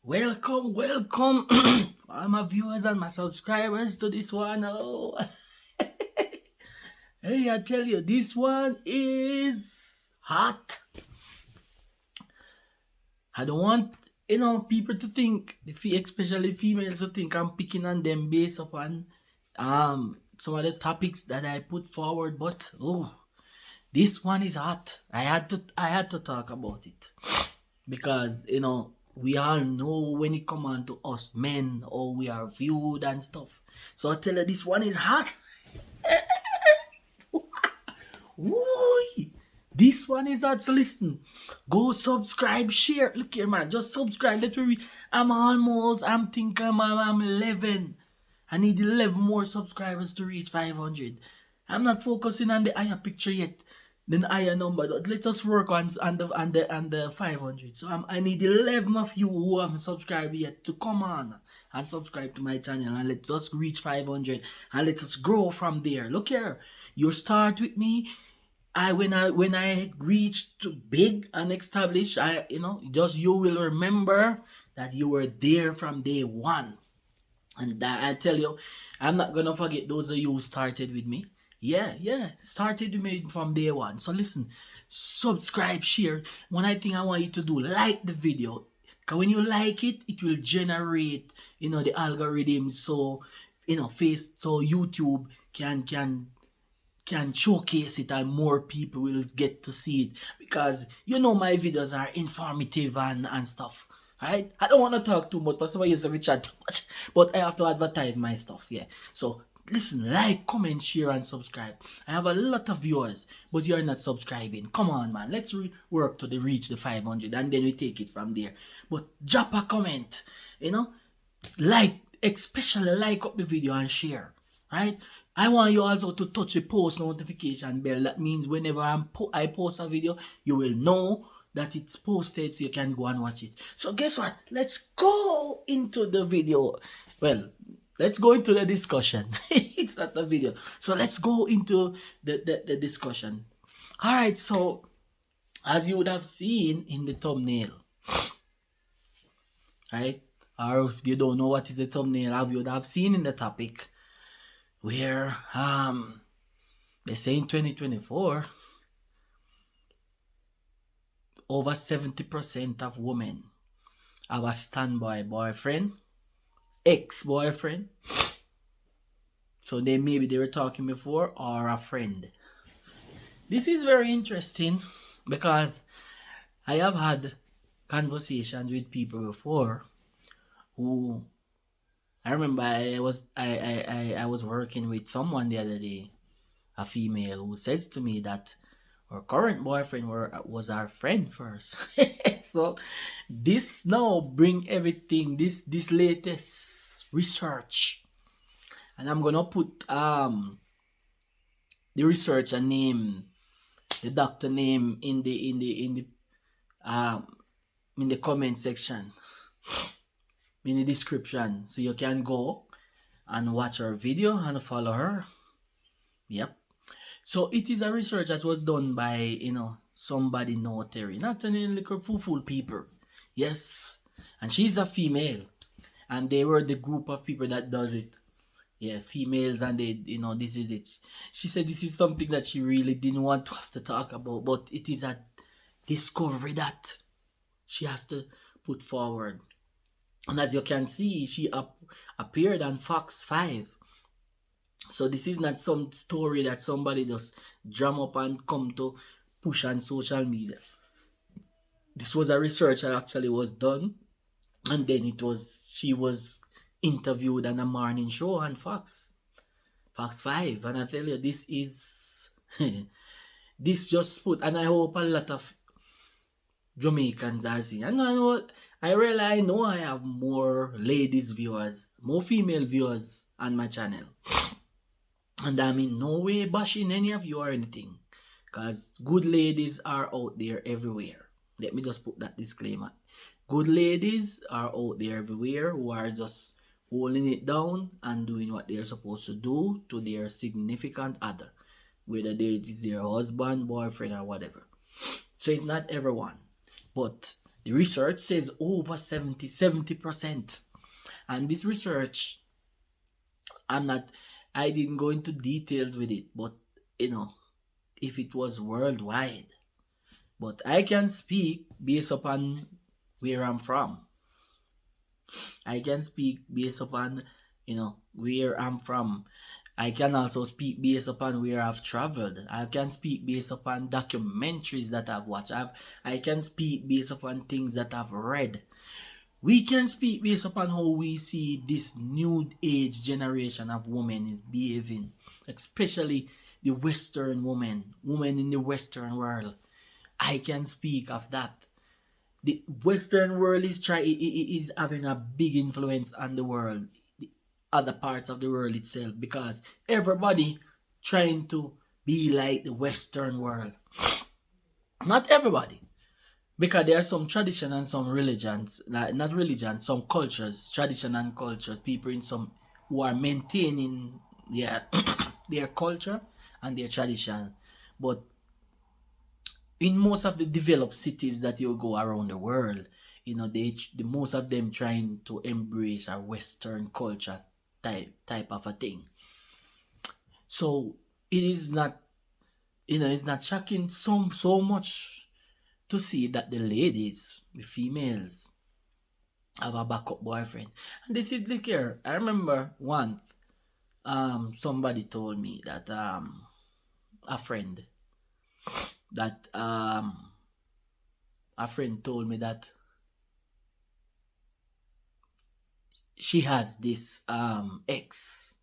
Welcome, all my viewers and my subscribers to this one. Oh, hey, I tell you, this one is hot. I don't want people to think, especially females, to think I'm picking on them based upon some of the topics that I put forward. But this one is hot. I had to talk about it because we all know when it come on to us men how we are viewed and stuff. So I tell you, this one is hot. Woo! This one is hot. So listen, go subscribe, share. Look here, man. Just subscribe. Let me read. I'm thinking I'm 11. I need 11 more subscribers to reach 500. I'm not focusing on the higher picture yet. The higher number. Let us work on the 500. So I need 11 of you who haven't subscribed yet to come on and subscribe to my channel, and let us reach 500 and let us grow from there. Look here, you start with me. When I reach to big and established, you will remember that you were there from day one. And that, I tell you, I'm not gonna forget those of you who started with me. Yeah, started with me from day one. So listen, subscribe, share. One thing I want you to do, like the video. Because when you like it, it will generate, the algorithm. So, so YouTube can showcase it and more people will get to see it, because my videos are informative and stuff, right? I don't want to talk too much, but somebody else will chat too much, but I have to advertise my stuff. Yeah, so listen, like, comment, share and subscribe. I have a lot of viewers, but you're not subscribing. Come on, man, let's work to reach the 500 and then we take it from there. But drop a comment, like, especially like up the video and share, right? I want you also to touch the post notification bell. That means whenever I post a video, you will know that it's posted, so you can go and watch it. So guess what? Let's go into the video. Well, let's go into the discussion. It's not a video. So let's go into the discussion. All right, so as you would have seen in the thumbnail, right? Or if you don't know what is the thumbnail, you would have seen in the topic where they say in 2024 over 70% of women have a standby boyfriend, ex-boyfriend. So maybe they were talking before, or a friend. This is very interesting because I have had conversations with people before who, I remember I was working with someone the other day, a female, who says to me that her current boyfriend was our friend first. So this now bring everything, this latest research, and I'm gonna put the researcher name, the doctor name in the comment section, in the description, so you can go and watch her video and follow her. Yep. So it is a research that was done by somebody notary, not any little fool people. Yes, and she's a female, and they were the group of people that does it. Yeah, females, and they this is it. She said this is something that she really didn't want to have to talk about, but it is a discovery that she has to put forward. And as you can see, she appeared on Fox 5. So this is not some story that somebody just drum up and come to push on social media. This was a research that actually was done, and then she was interviewed on a morning show on Fox 5. And I tell you, this is this just put, and I hope a lot of Jamaicans are seeing. And I know I have more ladies viewers, more female viewers on my channel. And I'm in no way bashing any of you or anything, because good ladies are out there everywhere. Let me just put that disclaimer. Good ladies are out there everywhere who are just holding it down and doing what they're supposed to do to their significant other, whether it is their husband, boyfriend, or whatever. So it's not everyone. But The research says over 70%. And this research, I didn't go into details with it, but if it was worldwide. But I can speak based upon where I'm from. I can speak based upon, where I'm from. I can also speak based upon where I've traveled. I can speak based upon documentaries that I've watched. I can speak based upon things that I've read. We can speak based upon how we see this new age generation of women is behaving, especially the Western women in the Western world. I can speak of that. The Western world is having a big influence on the world, the other parts of the world itself, because everybody trying to be like the Western world. Not everybody, because there are some tradition and some religions, not religion, some cultures, tradition and culture, people in some who are maintaining their culture and their tradition. But in most of the developed cities that you go around the world, the most of them trying to embrace a Western culture type of a thing. So it is not, it's not shocking so much to see that the ladies, the females, have a backup boyfriend. And this is like here. I remember once, somebody told me that a friend told me that she has this ex,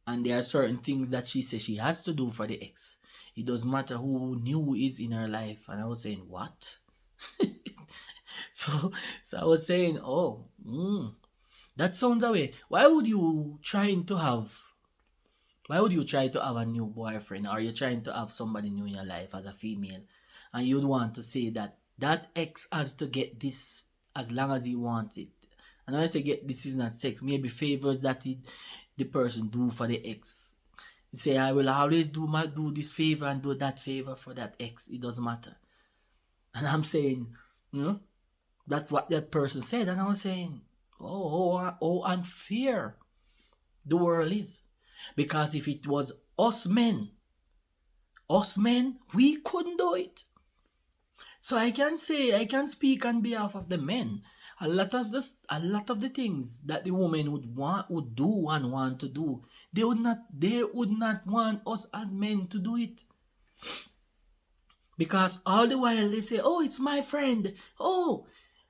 and there are certain things that she says she has to do for the ex. It doesn't matter who new is in her life. And I was saying, what? so I was saying, that sounds away. Why would you try to have a new boyfriend, or you're trying to have somebody new in your life as a female, and you'd want to say that ex has to get this as long as he wants it? And when I say get this, is not sex, maybe favors that the person do for the ex. You say, I will always do this favor and do that favor for that ex. It doesn't matter. And I'm saying, that's what that person said. And I was saying, oh unfair the world is. Because if it was us men, we couldn't do it. So I can speak on behalf of the men. A lot of the things that the women would do and want to do, they would not want us as men to do it. Because all the while they say, oh, it's my friend, oh,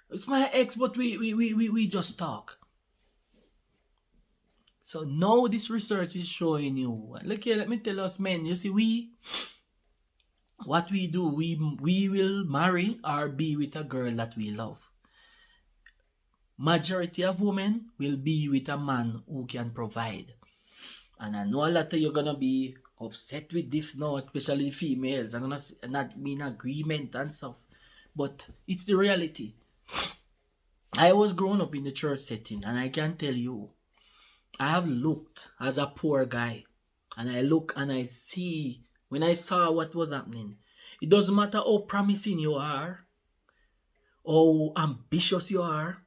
it's my ex, but we just talk. So now this research is showing you, look here, let me tell us men, you see, what we do, we will marry or be with a girl that we love. Majority of women will be with a man who can provide. And I know a lot of you are going to be upset with this now, especially females. I'm going to not mean agreement and stuff. But it's the reality. I was growing up in the church setting, and I can tell you, I have looked as a poor guy. And I look and I see, when I saw what was happening, it doesn't matter how promising you are, how ambitious you are.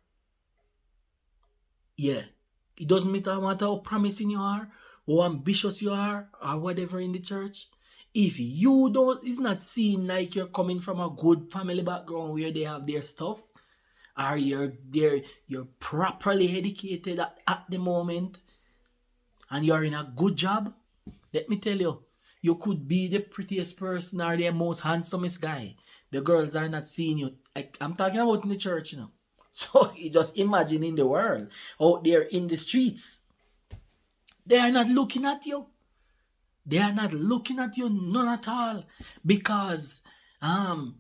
Yeah, it doesn't matter how promising you are, how ambitious you are, or whatever in the church. If you it's not seen like you're coming from a good family background where they have their stuff, or you're properly educated at the moment, and you're in a good job, let me tell you, you could be the prettiest person or the most handsomest guy. The girls are not seeing you. I'm talking about in the church, So you just imagine in the world, out there in the streets, they are not looking at you. They are not looking at you, none at all, because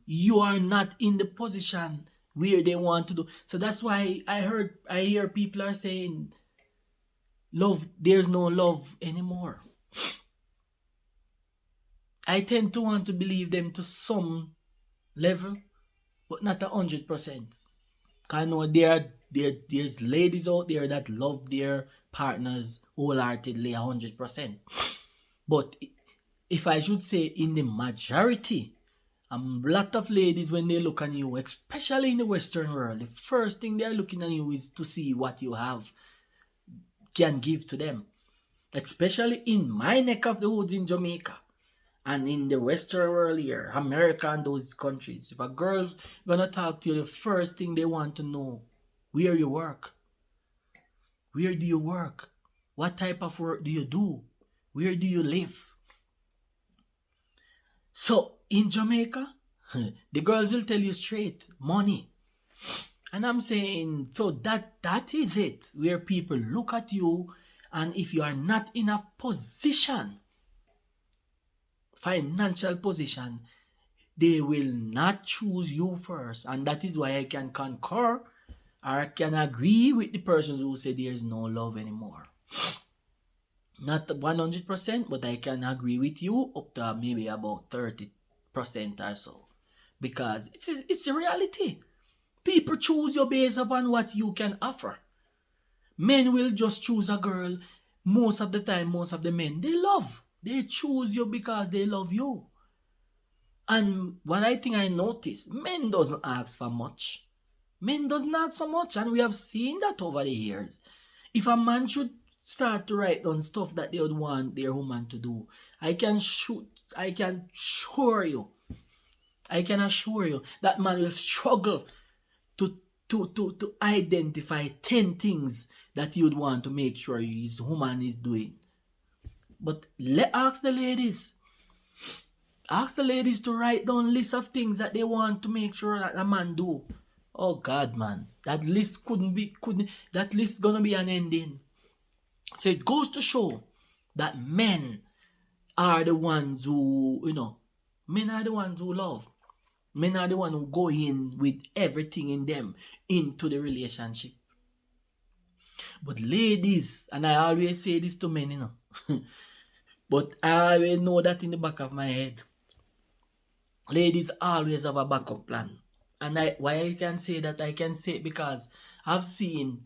you are not in the position where they want to do. So that's why I hear people are saying, love, there's no love anymore. I tend to want to believe them to some level, but not 100%. I know there's ladies out there that love their partners wholeheartedly 100%. But if I should say in the majority, A lot of ladies, when they look at you, especially in the Western world, the first thing they are looking at you is to see what you have can give to them. Especially in my neck of the woods in Jamaica and in the Western world here, America and those countries. If a girl's gonna talk to you, the first thing they want to know, where you work. Where do you work? What type of work do you do? Where do you live? So in Jamaica, the girls will tell you straight, money. And I'm saying, so that is it, where people look at you, and if you are not in a position, financial position, they will not choose you first. And that is why I can concur, or I can agree with the persons who say there is no love anymore. Not 100%, but I can agree with you up to maybe about 30% or so. Because it's a reality. People choose you based upon what you can offer. Men will just choose a girl. Most of the time, most of the men, they love. They choose you because they love you. And what I think I noticed, men doesn't ask for much. Men doesn't ask for much, and we have seen that over the years. If a man should start to write down stuff that they would want their woman to do, I can assure you that man will struggle to identify 10 things that you'd want to make sure his woman is doing. But ask the ladies. Ask the ladies to write down lists of things that they want to make sure that a man do. Oh God, man. That list that list gonna be unending. So it goes to show that men are the ones who, men are the ones who love. Men are the ones who go in with everything in them into the relationship. But ladies, and I always say this to men, but I always know that in the back of my head. Ladies always have a backup plan. And why I can say that, I can say it because I've seen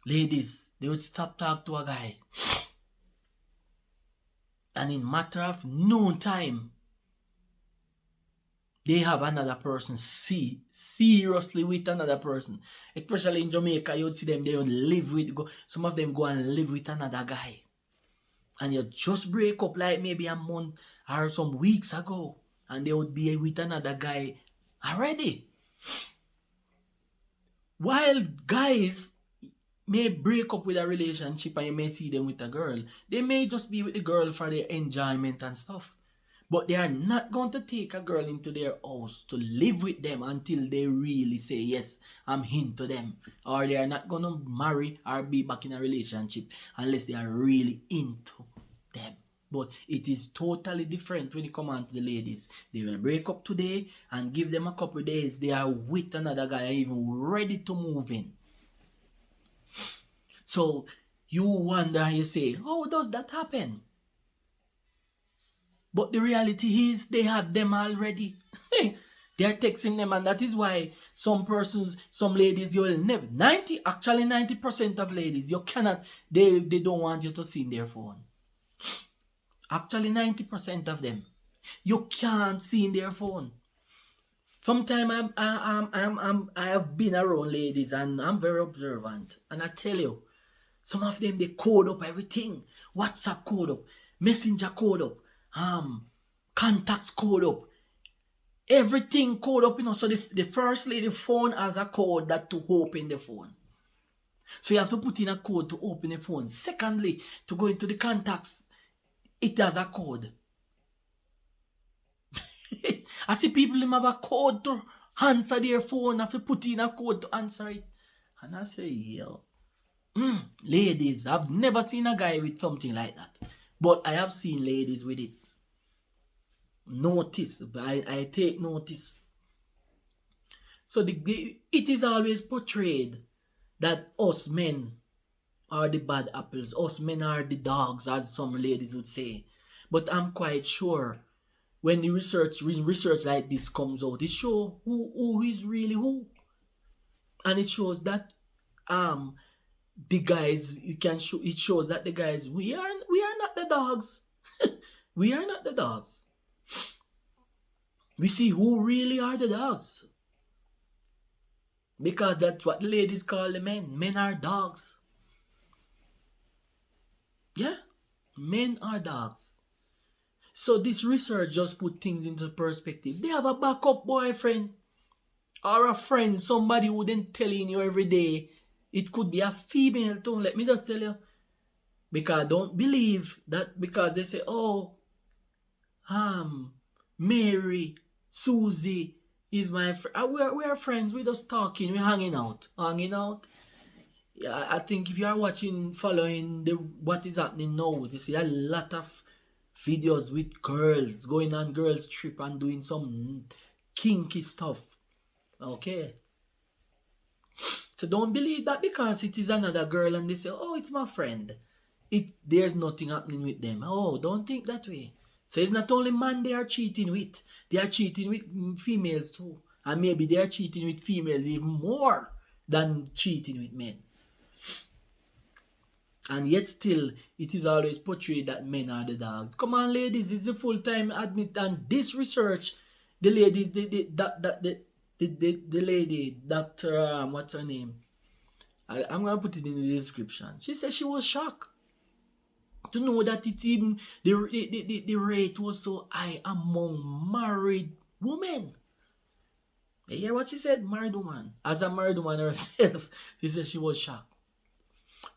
ladies, they would stop talk to a guy. And in matter of no time, they have another person seriously with another person. Especially in Jamaica, you would see them, they would live with, some of them go and live with another guy. And you just break up like maybe a month or some weeks ago, and they would be with another guy already. While guys may break up with a relationship and you may see them with a girl, they may just be with the girl for their enjoyment and stuff. But they are not going to take a girl into their house to live with them until they really say, yes, I'm into them. Or they are not going to marry or be back in a relationship unless they are really into them. But it is totally different when it comes on to the ladies. They will break up today and give them a couple of days. They are with another guy, even ready to move in. So you wonder and you say, how does that happen? But the reality is they have them already. They are texting them, and that is why some ladies, you will never, 90% of ladies, you cannot, they don't want you to see their phone. Actually, 90% of them, you can't see in their phone. Sometimes I have been around ladies and I'm very observant, and I tell you, some of them, they code up everything. WhatsApp code up, Messenger code up, contacts code up, everything code up, So the first lady phone has a code that to open the phone. So you have to put in a code to open the phone. Secondly, to go into the contacts, it has a code. I see people have a code to answer their phone, have to put in a code to answer it. And I say, yo, ladies, I've never seen a guy with something like that. But I have seen ladies with it. Notice, I take notice. So it is always portrayed that us men are the bad apples. Us men are the dogs, as some ladies would say. But I'm quite sure when the research like this comes out, it shows who is really who. And it shows that the guys, it shows that the guys, we are not the dogs. We are not the dogs. We see who really are the dogs. Because that's what the ladies call the men. Men are dogs. Yeah, men are dogs. So this research just put things into perspective. They have a backup boyfriend or a friend, somebody who then telling you every day. It could be a female too. Let me just tell you. Because don't believe that because they say, oh, Mary, Susie is my friend. We are friends. We're just talking. We're hanging out. Hanging out. Yeah, I think if you are watching, following what is happening now, you see a lot of videos with girls going on girls trip and doing some kinky stuff. Okay. So don't believe that because it is another girl and they say, oh, it's my friend. There's nothing happening with them. Oh, don't think that way. So it's not only man they are cheating with. They are cheating with females too. And maybe they are cheating with females even more than cheating with men. And yet still, it is always portrayed that men are the dogs. Come on, ladies, it's a full-time admit. And this research, the lady, the lady, Dr. What's her name? I'm going to put it in the description. She said she was shocked to know that the rate was so high among married women. You hear what she said? Married woman. As a married woman herself, she said she was shocked.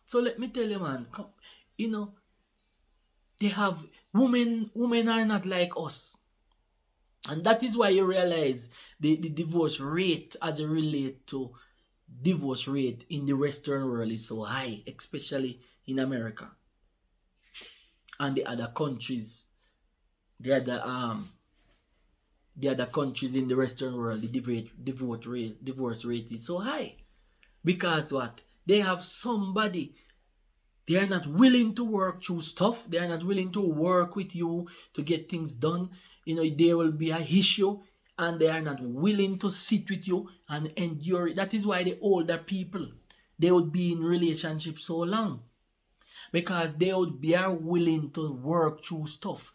So let me tell you, man, they have women are not like us. And that is why you realize the divorce rate as it relates to divorce rate in the Western world is so high, especially in America. And the other countries, the other countries in the Western world, the divorce rate is so high. Because what? They have somebody. They are not willing to work through stuff. They are not willing to work with you to get things done. There will be an issue and they are not willing to sit with you and endure it. That is why the older people, they would be in relationships so long. Because they would be willing to work through stuff,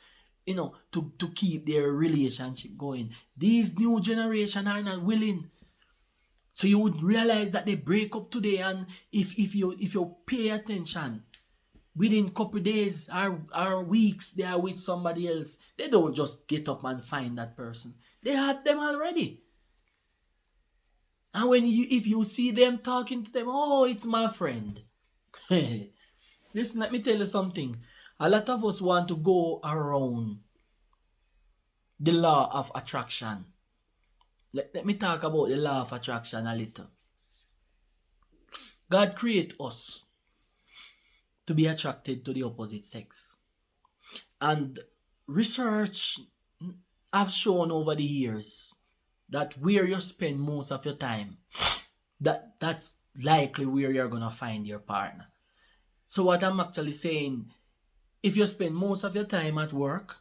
to keep their relationship going. These new generation are not willing. So you would realize that they break up today, and if you pay attention, within a couple days or weeks, they are with somebody else. They don't just get up and find that person. They had them already. And if you see them talking to them, oh, it's my friend. Listen, let me tell you something. A lot of us want to go around the law of attraction. Let me talk about the law of attraction a little. God created us to be attracted to the opposite sex. And research have shown over the years that where you spend most of your time, that's likely where you're going to find your partner. So what I'm actually saying, if you spend most of your time at work,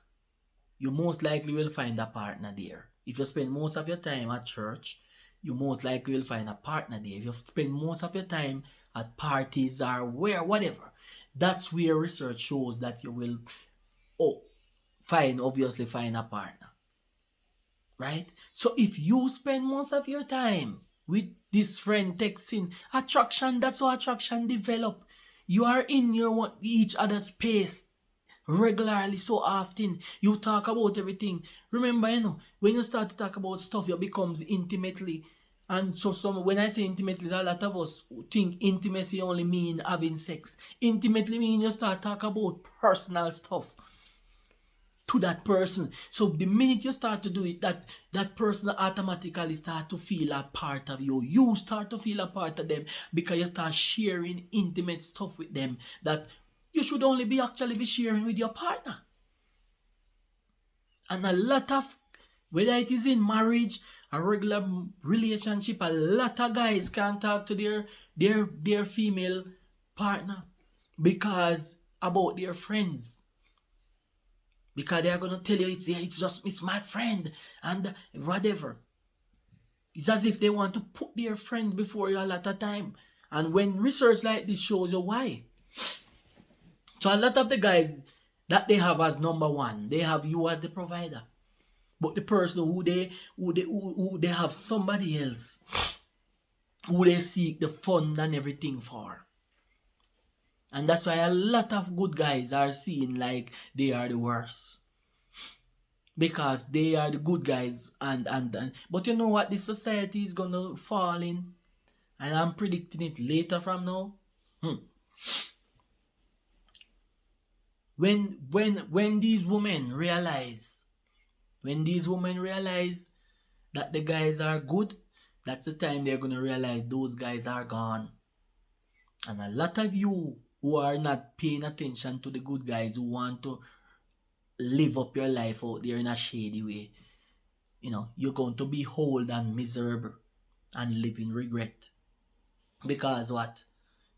you most likely will find a partner there. If you spend most of your time at church, you most likely will find a partner there. If you spend most of your time at parties or whatever, that's where research shows that you will obviously find a partner. Right? So if you spend most of your time with this friend texting, attraction, that's how attraction develop. You are in each other's space regularly, so often. You talk about everything. Remember, when you start to talk about stuff, it becomes intimately. And so when I say intimately, a lot of us think intimacy only mean having sex. Intimately mean you start to talk about personal stuff to that person. So the minute you start to do it, that person automatically start to feel a part of you. You start to feel a part of them because you start sharing intimate stuff with them that you should only be sharing with your partner. And a lot of, whether it is in marriage, a regular relationship, a lot of guys can't talk to their female partner because about their friends. Because they are going to tell you it's my friend and whatever. It's as if they want to put their friend before you a lot of time. And when research like this shows you why. So a lot of the guys that they have as number one, they have you as the provider. But the person who they have somebody else who they seek the fun and everything for. And that's why a lot of good guys are seen like they are the worst. Because they are the good guys and but you know what, the society is gonna fall in, and I'm predicting it later from now. When these women realize that the guys are good, that's the time they're gonna realize those guys are gone. And a lot of you who are not paying attention to the good guys who want to live up your life out there in a shady way, you're going to be old and miserable and live in regret. Because what?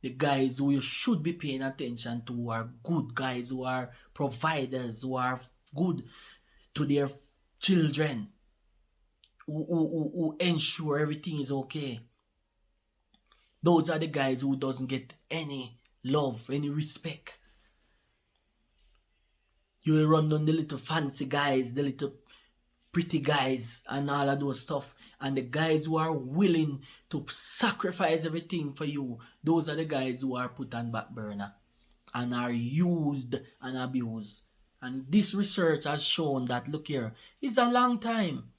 The guys who you should be paying attention to are good guys, who are providers, who are good to their children, who ensure everything is okay. Those are the guys who doesn't get any love, any respect. You will run on the little fancy guys, the little pretty guys and all of those stuff. And the guys who are willing to sacrifice everything for you, those are the guys who are put on back burner and are used and abused. And this research has shown that, look here, it's a long time.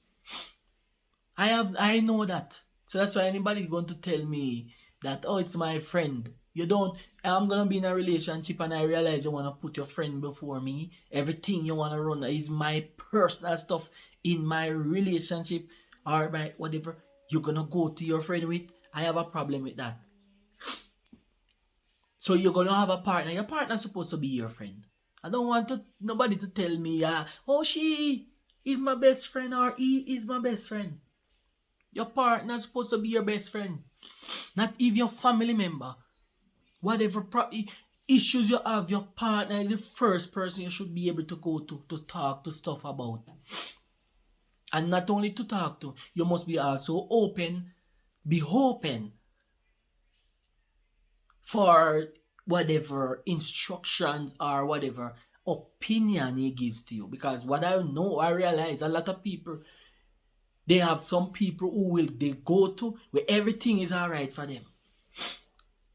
I know that. So that's why anybody is going to tell me that, oh, it's my friend. I'm going to be in a relationship and I realize you want to put your friend before me. Everything you want to run is my personal stuff in my relationship or my whatever you're going to go to your friend with. I have a problem with that. So you're going to have a partner. Your partner's supposed to be your friend. I don't want nobody to tell me, oh, she is my best friend or he is my best friend. Your partner's supposed to be your best friend. Not even your family member. Whatever issues you have, your partner is the first person you should be able to go to talk to stuff about. And not only to talk to, you must be also be open for whatever instructions or whatever opinion he gives to you. Because what I realize a lot of people, they have some people who they go to where everything is alright for them.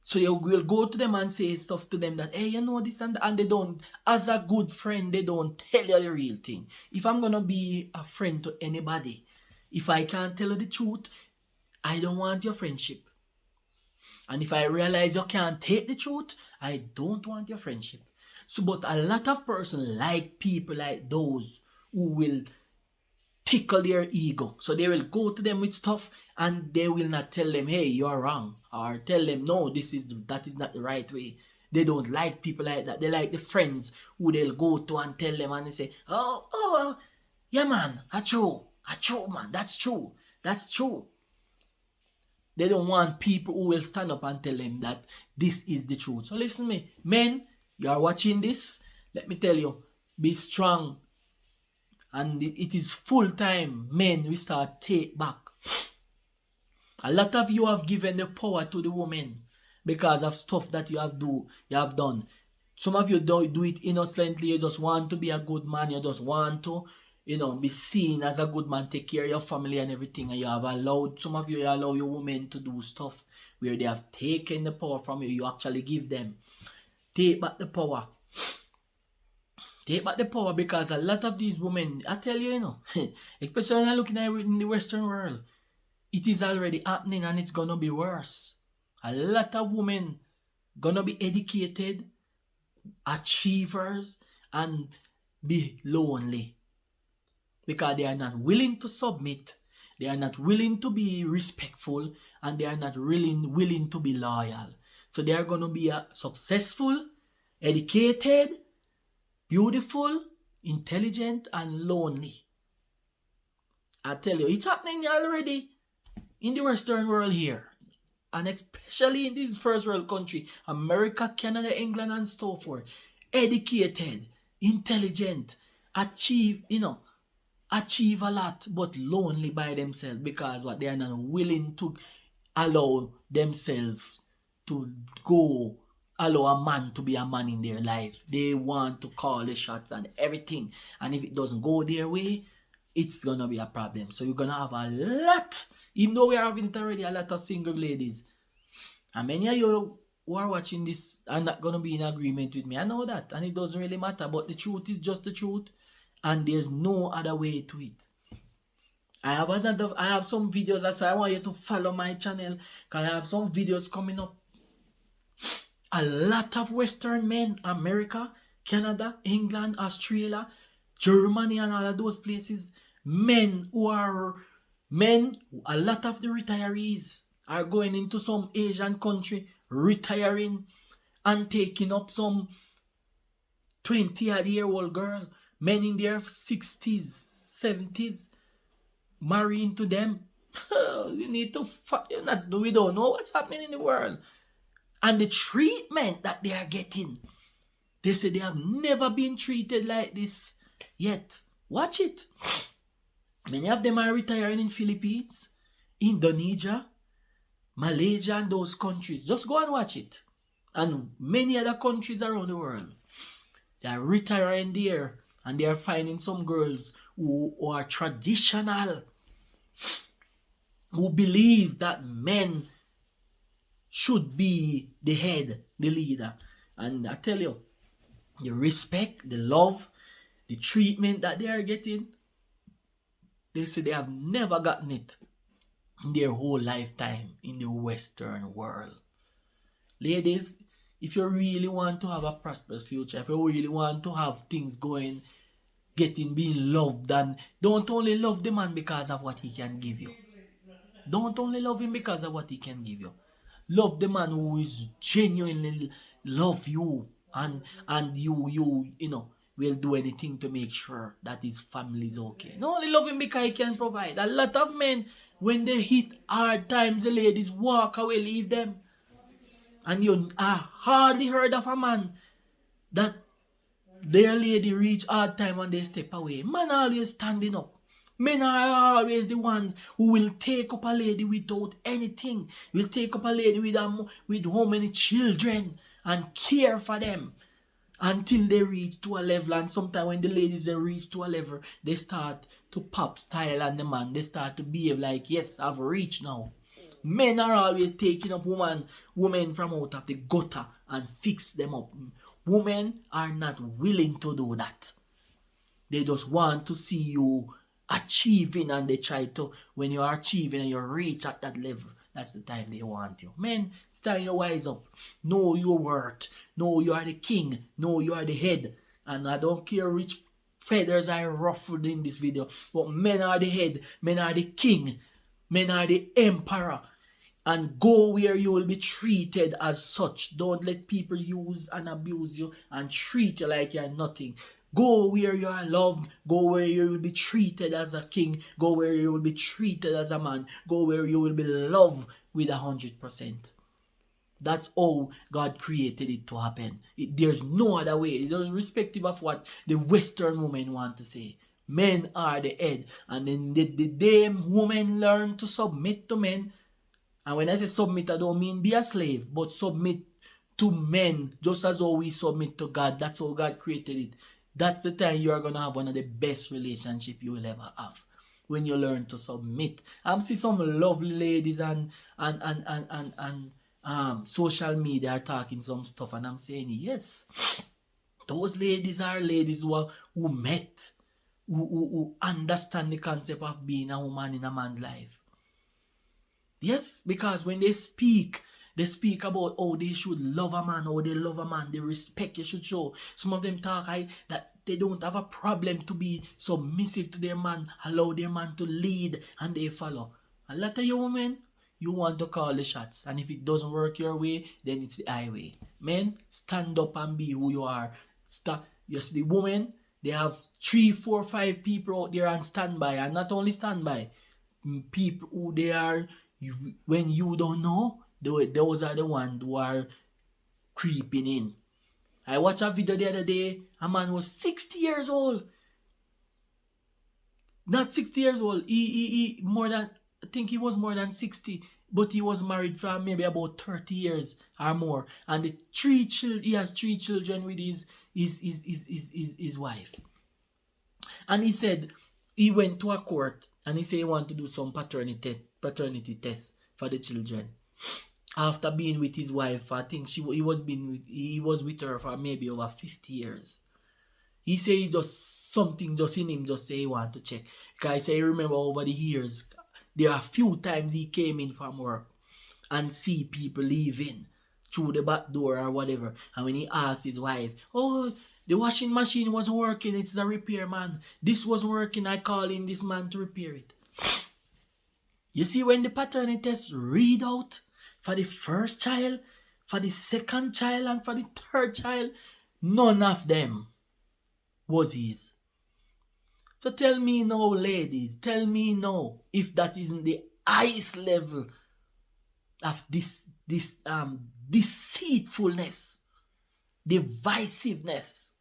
So you will go to them and say stuff to them that, hey, you know this and they don't, as a good friend, they don't tell you the real thing. If I'm going to be a friend to anybody, if I can't tell you the truth, I don't want your friendship. And if I realize you can't take the truth, I don't want your friendship. So, but a lot of persons like people like those who will tickle their ego. So they will go to them with stuff and they will not tell them, hey, you're wrong. Or tell them, no, that is not the right way. They don't like people like that. They like the friends who they'll go to and tell them and they say, oh, yeah, man, that's true, man, that's true. They don't want people who will stand up and tell them that this is the truth. So listen to me, men, you are watching this. Let me tell you, be strong. And it is full time, men, we start take back. A lot of you have given the power to the woman because of stuff that you have done. Some of you don't do it innocently. You just want to be a good man. You just want to, be seen as a good man, take care of your family and everything. And some of you allow your women to do stuff where they have taken the power from you. You actually give them. Take back the power. Take back the power, because a lot of these women, I tell you, especially when I'm looking at it in the Western world, it is already happening and it's going to be worse. A lot of women going to be educated, achievers, and be lonely. Because they are not willing to submit, they are not willing to be respectful, and they are not willing to be loyal. So they are going to be successful, educated, beautiful, intelligent, and lonely. I tell you, it's happening already in the Western world here. And especially in this first world country, America, Canada, England, and so forth. Educated, intelligent, achieve a lot, but lonely by themselves, because they are not willing to allow themselves to allow a man to be a man in their life. They want to call the shots and everything. And if it doesn't go their way, it's gonna be a problem. So you're gonna have a lot, even though we are having it already, a lot of single ladies. And many of you who are watching this are not gonna be in agreement with me. I know that, and it doesn't really matter. But the truth is just the truth, and there's no other way to it. I have some videos that say I want you to follow my channel, because I have some videos coming up. A lot of Western men, America, Canada, England, Australia, Germany, and all of those places, a lot of the retirees are going into some Asian country, retiring and taking up some 20-odd-year-old girl, men in their 60s, 70s, marrying to them. You need to we don't know what's happening in the world. And the treatment that they are getting, they say they have never been treated like this yet. Watch it. Many of them are retiring in Philippines, Indonesia, Malaysia, and those countries. Just go and watch it. And many other countries around the world. They are retiring there, and they are finding some girls who are traditional, who believes that men should be the head, the leader. And I tell you, the respect, the love, the treatment that they are getting, they say they have never gotten it in their whole lifetime in the Western world. Ladies, if you really want to have a prosperous future, if you really want to have things going, being loved, and don't only love the man because of what he can give you. Don't only love him because of what he can give you. Love the man who is genuinely love you, and you will do anything to make sure that his family is okay. Not only love him because he can provide. A lot of men, when they hit hard times, the ladies walk away, leave them. And you hardly heard of a man that their lady reach hard time and they step away. Man always standing up. Men are always the ones who will take up a lady without anything. Will take up a lady with how many children and care for them until they reach to a level. And sometimes when the ladies reach to a level, they start to pop style on the man. They start to behave like, yes, I've reached now. Men are always taking up women from out of the gutter and fix them up. Women are not willing to do that. They just want to see you achieving, and they try to, when you are achieving and you reach at that level, that's the time they want you. Men, it's time you wise up. Know your worth. Know you are the king. Know you are the head. And I don't care which feathers I ruffled in this video, but men are the head. Men are the king. Men are the emperor. And go where you will be treated as such. Don't let people use and abuse you and treat you like you're nothing. Go where you are loved. Go where you will be treated as a king. Go where you will be treated as a man. Go where you will be loved with 100%. That's how God created it to happen. There's no other way. Irrespective of what the Western women want to say. Men are the head. And then the day women learn to submit to men. And when I say submit, I don't mean be a slave, but submit to men just as how we submit to God. That's how God created it. That's the time you are going to have one of the best relationships you will ever have. When you learn to submit. I see some lovely ladies and social media are talking some stuff, and I'm saying yes. Those ladies are ladies who met, who understand the concept of being a woman in a man's life. Yes, because when they speak about how they should love a man, how they love a man, the respect you should show. Some of them talk that they don't have a problem to be submissive to their man, allow their man to lead, and they follow. A lot of you women, you want to call the shots, and if it doesn't work your way, then it's the highway. Men, stand up and be who you are. Yes, the women, they have 3, 4, 5 people out there on standby, and not only standby, people who they are. When you don't know, those are the ones who are creeping in. I watched a video the other day. A man was 60 years old. Not 60 years old. I think he was more than 60. But he was married for maybe about 30 years or more. And he has 3 children with his wife. And he said, he went to a court and he said he wanted to do some paternity test for the children. After being with his wife, I think he was with her for maybe over 50 years. He said he just something just in him just say he want to check. Because I say remember over the years, there are few times he came in from work and see people leaving through the back door or whatever. And when he asked his wife, oh, the washing machine wasn't working, it's a repair man. This wasn't working, I call in this man to repair it. You see, when the paternity test read out for the first child, for the second child, and for the third child, none of them was his. So tell me now, ladies, tell me now if that isn't the highest level of this deceitfulness, divisiveness.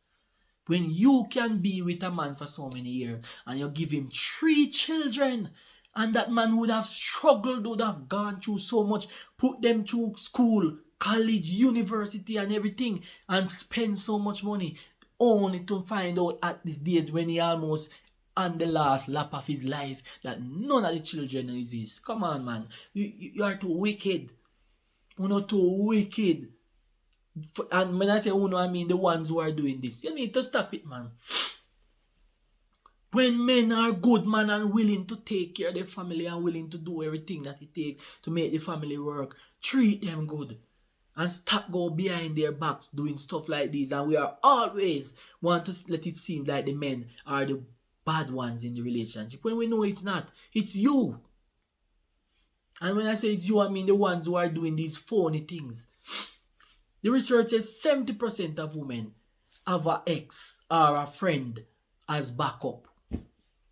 When you can be with a man for so many years and you give him 3 children, and that man would have struggled, would have gone through so much, put them through school, college, university and everything, and spend so much money, only to find out at this date when he almost on the last lap of his life that none of the children is his. Come on, man. You are too wicked. You're not too wicked. And when I say uno, I mean the ones who are doing this. You need to stop it, man. When men are good, man, and willing to take care of their family and willing to do everything that it takes to make the family work, treat them good. And stop go behind their backs doing stuff like this. And we are always want to let it seem like the men are the bad ones in the relationship. When we know it's not. It's you. And when I say it's you, I mean the ones who are doing these phony things. The research says 70% of women have an ex or a friend as backup.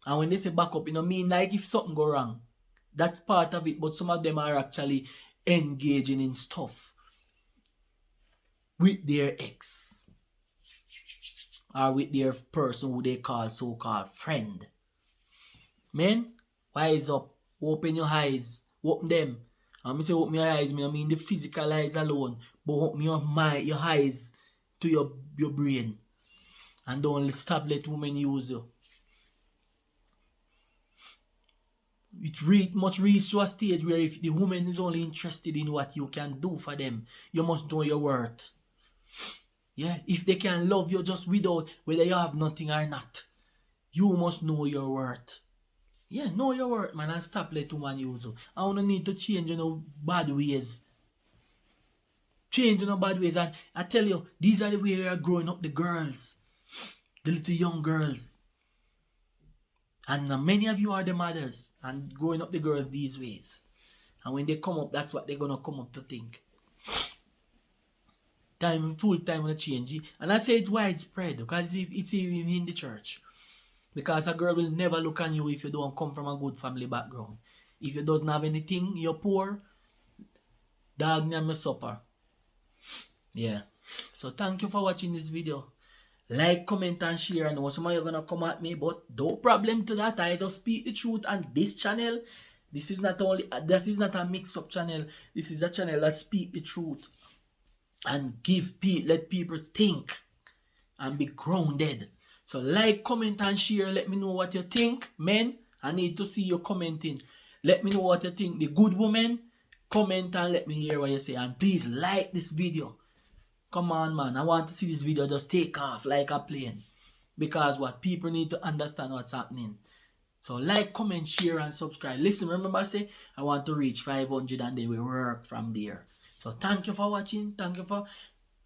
And when they say backup, it don't mean like if something go wrong. That's part of it, but some of them are actually engaging in stuff with their ex or with their person who they call so-called friend. Men, wise up. Open your eyes. Open them. And I say open your eyes, I mean the physical eyes alone, but open your mind, your eyes to your brain. And don't stop let women use you. It must reach to a stage where if the woman is only interested in what you can do for them, you must know your worth. Yeah, if they can love you just without whether you have nothing or not, you must know your worth. Yeah, know your worth, man, and stop let woman use you. I don't need to change bad ways. Change bad ways. And I tell you, these are the way we are growing up the girls. The little young girls. And many of you are the mothers and growing up the girls these ways. And when they come up, that's what they're going to come up to think. Full time will change. And I say it's widespread because it's even in the church. Because a girl will never look on you if you don't come from a good family background. If you doesn't have anything, you're poor, dog name your supper. Yeah. So thank you for watching this video. Like, comment, and share. I know some of you are going to come at me, but no problem to that. I just speak the truth on this channel. This is not a mix-up channel. This is a channel that speak the truth and let people think and be grounded. So like, comment, and share. Let me know what you think. Men, I need to see you commenting. Let me know what you think. The good woman, comment and let me hear what you say. And please like this video. Come on, man. I want to see this video just take off like a plane. Because what? People need to understand what's happening. So like, comment, share, and subscribe. Listen, remember I say, I want to reach 500 and then we work from there. So thank you for watching. Thank you for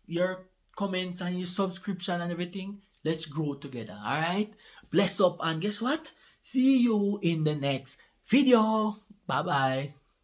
your comments and your subscription and everything. Let's grow together. Alright? Bless up, and guess what? See you in the next video. Bye-bye.